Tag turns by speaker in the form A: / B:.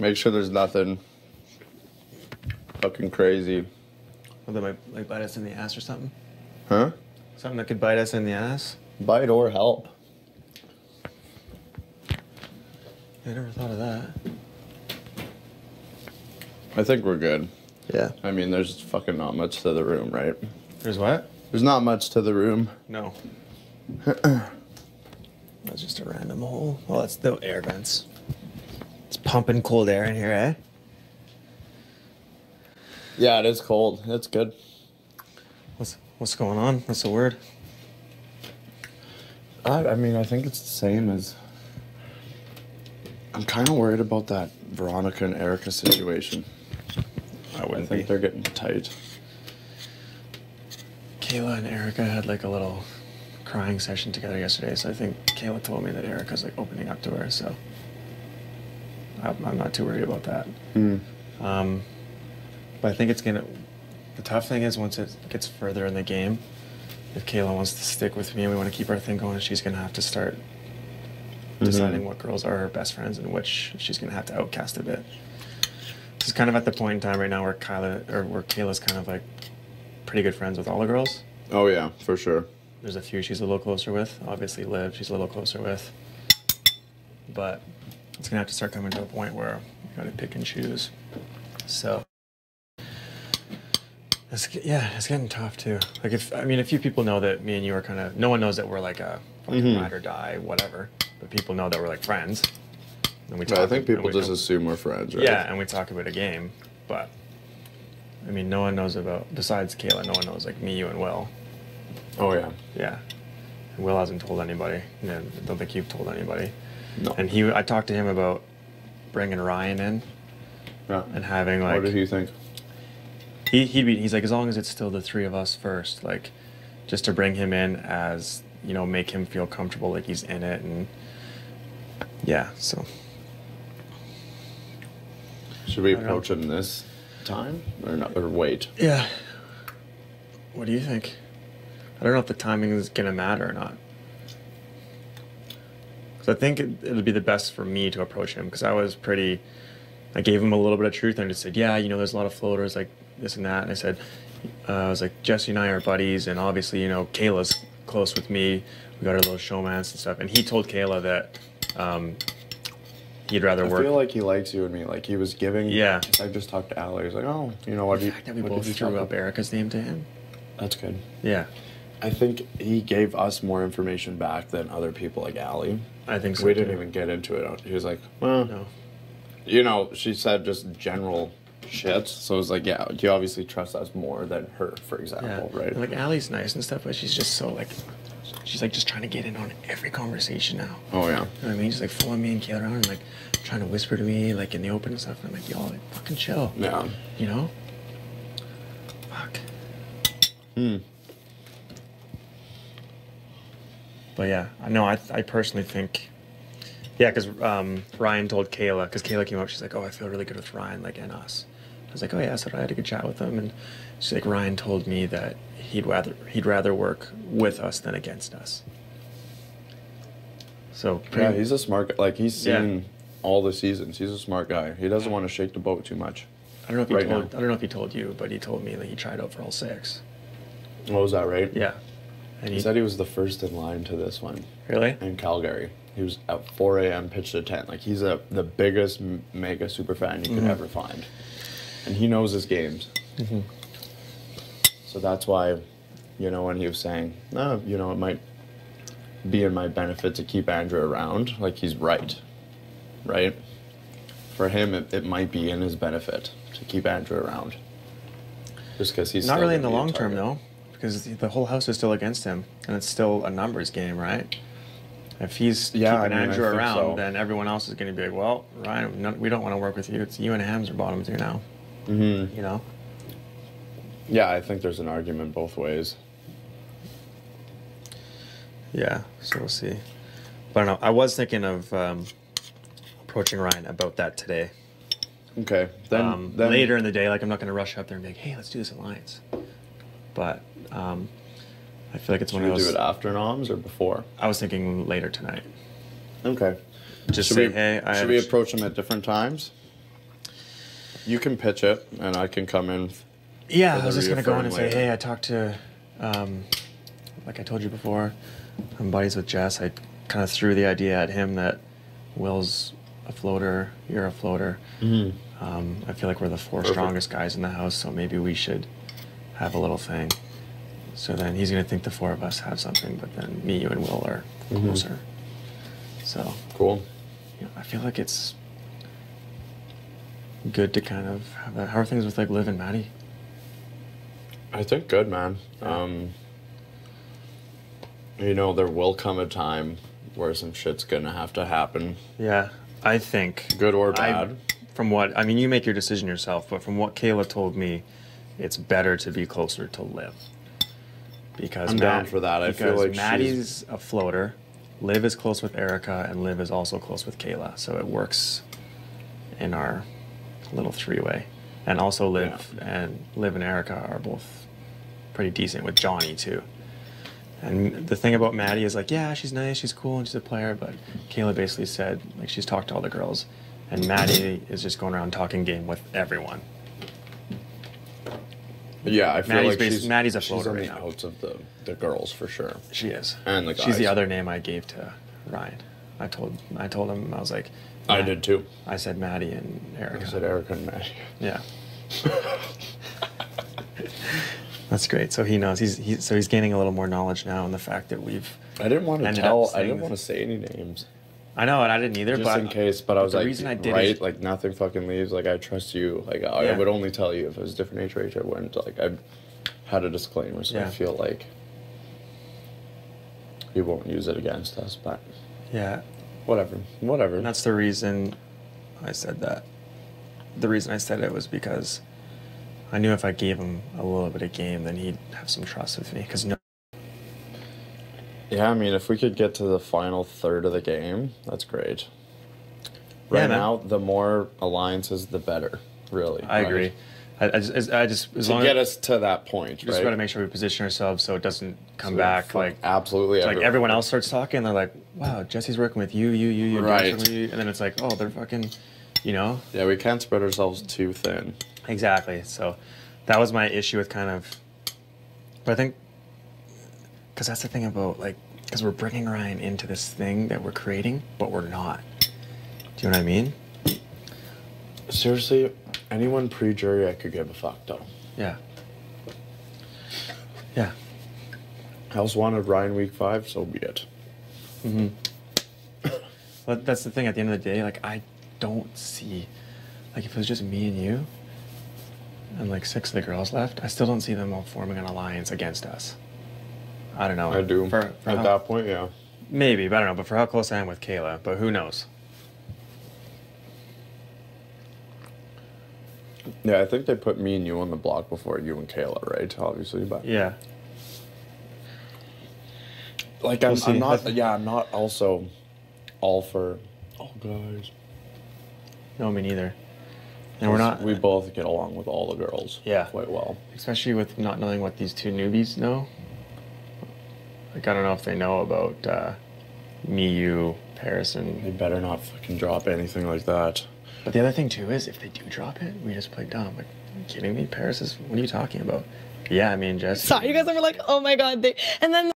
A: Make sure there's nothing fucking crazy.
B: Well, that might like bite us in the ass or something.
A: Huh?
B: Something that could bite us in the ass.
A: Bite or help.
B: I never thought of that.
A: I think we're good.
B: Yeah.
A: I mean, there's fucking not much to the room, right?
B: There's what?
A: There's not much to the room.
B: No. That's just a random hole. Well, that's the air vents. It's pumping cold air in here, eh?
A: Yeah, it is cold. It's good.
B: What's going on? What's the word?
A: I mean, I think it's the same as... I'm kind of worried about that Veronica and Erica situation. I think they're getting tight.
B: Kayla and Erica had like a little crying session together yesterday, so I think Kayla told me that Erica's like opening up to her, so I'm not too worried about that. But I think it's gonna... The tough thing is once it gets further in the game, if Kayla wants to stick with me and we want to keep our thing going, she's gonna have to start deciding what girls are her best friends and which she's gonna have to outcast a bit. She's kind of at the point in time right now where Kayla's kind of like pretty good friends with all the girls.
A: Oh yeah, for sure.
B: There's a few she's a little closer with. Obviously Liv, she's a little closer with. But it's gonna have to start coming to a point where you gotta pick and choose. So it's getting tough too. Like a few people know that me and you are kind of, no one knows that we're like a fucking ride or die, whatever. But people know that we're like friends. And we talk,
A: I think people just assume we're friends, right?
B: Yeah, and we talk about a game. But I mean, no one knows about, besides Kayla, no one knows like me, you, and Will.
A: Oh yeah.
B: Yeah. And Will hasn't told anybody. Yeah, I don't think you've told anybody.
A: No.
B: And I talked to him about bringing Ryan in.
A: Yeah.
B: And having like...
A: What did he think?
B: He's like, as long as it's still the three of us first, like, just to bring him in as, you know, make him feel comfortable, like he's in it, and yeah, so.
A: Should we approach him this time or not, or wait?
B: Yeah. What do you think? I don't know if the timing is gonna matter or not. Because I think it'll be the best for me to approach him, because I gave him a little bit of truth and I just said, yeah, you know, there's a lot of floaters like this and that. And I said, I was like, Jesse and I are buddies, and obviously, you know, Kayla's close with me. We got our little showmance and stuff. And he told Kayla that he'd rather work.
A: I feel like he likes you and me. Like he was giving.
B: Yeah.
A: I just talked to Allie. He's like, oh, you know what?
B: The fact that we both threw up Erica's name to him.
A: That's good.
B: Yeah.
A: I think he gave us more information back than other people like Allie.
B: I think so.
A: We didn't even get into it. He was like, well,
B: no.
A: You know, she said just general shit. So it was like, yeah, you obviously trust us more than her, for example, right?
B: And like Allie's nice and stuff, but she's just so like, she's like just trying to get in on every conversation now.
A: Oh yeah.
B: You know what I mean? She's like following me and Kayla around and like trying to whisper to me like in the open and stuff. And I'm like, y'all, like, fucking chill.
A: Yeah.
B: You know? Fuck. But yeah, I personally think, yeah, because Ryan told Kayla, because Kayla came up, she's like, oh, I feel really good with Ryan, like, and us. I was like, oh yeah, so I had a good chat with him, and she's like, Ryan told me that he'd rather work with us than against us. So
A: yeah, he's a smart guy. Like he's seen all the seasons. He's a smart guy. He doesn't want to shake the boat too much.
B: I don't know if he told you, but he told me that he tried out for all 6.
A: Oh, was that right?
B: Yeah.
A: And he said he was the first in line to this one.
B: Really?
A: In Calgary. He was at 4 a.m. pitched at 10. Like, he's the biggest mega super fan you could ever find. And he knows his games. So that's why, you know, when he was saying, oh, you know, it might be in my benefit to keep Andrew around, like, he's right. Right? For him, it might be in his benefit to keep Andrew around. Just because he's
B: not really in the long term, though. Because the whole house is still against him, and it's still a numbers game, right? If he's keeping Andrew around, then everyone else is going to be like, well, Ryan, we don't want to work with you. It's you and Hams are bottom 2 now. You know?
A: Yeah, I think there's an argument both ways.
B: Yeah, so we'll see. But I don't know. I was thinking of approaching Ryan about that today.
A: Okay. Then
B: later in the day, like, I'm not going to rush up there and be like, hey, let's do this Alliance. But I feel like it's one of those...
A: Should we do it after Noms or before?
B: I was thinking later tonight.
A: Okay.
B: Just say, hey...
A: Should we approach them at different times? You can pitch it, and I can come in.
B: Yeah,
A: For
B: I was
A: the
B: just gonna go in and say,
A: reaffirm
B: hey, I talked to, like I told you before, I'm buddies with Jess. I kind of threw the idea at him that Will's a floater, you're a floater. I feel like we're the four strongest guys in the house, so maybe we should have a little thing. So then he's gonna think the four of us have something, but then me, you, and Will are closer. So
A: Cool.
B: you know, I feel like it's good to kind of have that. How are things with like Liv and Maddie?
A: I think good, man. You know, there will come a time where some shit's gonna have to happen,
B: Yeah, I think
A: good or bad.
B: from what I mean, you make your decision yourself, but from what Kayla told me, it's better to be closer to Liv. Because
A: I'm down for that. I feel like
B: Maddie's a floater, Liv is close with Erica, and Liv is also close with Kayla, so it works in our little three-way. And also Liv and Erica are both pretty decent with Johnny too. And the thing about Maddie is like, yeah, she's nice, she's cool, and she's a player, but Kayla basically said, like, she's talked to all the girls, and Maddie is just going around talking game with everyone.
A: Yeah, I feel
B: Maddie's a
A: she's
B: floater
A: on
B: right
A: the
B: now.
A: outs of the girls for sure.
B: She is.
A: And the
B: She's the
A: guys.
B: other name I gave to Ryan. I told him, I was like,
A: I did too.
B: I said Maddie and Erica.
A: I said Erica and Maddie.
B: Yeah. That's great. So he knows. He's gaining a little more knowledge now in the fact that we've.
A: I didn't want to
B: ended up
A: I
B: saying
A: didn't
B: this.
A: want to say any names.
B: I know, and I didn't either.
A: Just
B: but
A: in case, but I was
B: the
A: like,
B: reason I did
A: right,
B: is-
A: like nothing fucking leaves. Like I trust you. Like I
B: Yeah.
A: would only tell you if it was different HH. I wouldn't. Like I had a disclaimer, so I
B: Yeah.
A: feel like you won't use it against us. But
B: Yeah,
A: whatever.
B: and that's the reason I said that. The reason I said it was because I knew if I gave him a little bit of game, then he'd have some trust with me. Because
A: Yeah, I mean, if we could get to the final third of the game, that's great.
B: Yeah,
A: Right
B: man.
A: now, the more alliances, the better. Really,
B: I
A: right?
B: agree. I just as
A: To
B: long
A: get
B: as
A: us to that point,
B: just
A: right?
B: got to make sure we position ourselves so it doesn't come
A: So
B: back
A: fuck
B: like
A: absolutely.
B: like everyone else starts talking and they're like, wow, Jesse's working with you,
A: Right.
B: John's working with you, and then it's like, oh, they're fucking, you know.
A: Yeah, we can't spread ourselves too thin.
B: Exactly. So that was my issue with kind of, but I think because that's the thing about like because we're bringing Ryan into this thing that we're creating, but we're not. Do you know what I mean?
A: Seriously, anyone pre-jury, I could give a fuck though.
B: Yeah. Yeah.
A: House wanted Ryan week 5, so be it.
B: But that's the thing. At the end of the day, like I don't see, like if it was just me and you, and like 6 of the girls left, I still don't see them all forming an alliance against us. I don't know.
A: I do.
B: For
A: At
B: how-
A: that point, yeah.
B: Maybe, but I don't know. But for how close I am with Kayla, but who knows?
A: Yeah, I think they put me and you on the block before you and Kayla, right? Obviously, but
B: Yeah.
A: like
B: We'll see.
A: I'm not. Yeah, I'm not also all for all guys.
B: No, me neither. And we're not.
A: We both get along with all the girls.
B: Yeah.
A: Quite well.
B: Especially with not knowing what these 2 newbies know. Like, I don't know if they know about me, you, Paris,
A: They
B: and...
A: better not fucking drop anything like that.
B: But the other thing, too, is if they do drop it, we just play dumb. Like, are you kidding me? Paris is... What are you talking about? Yeah, I mean, Jess...
C: Saw you guys and were like, oh my god, and then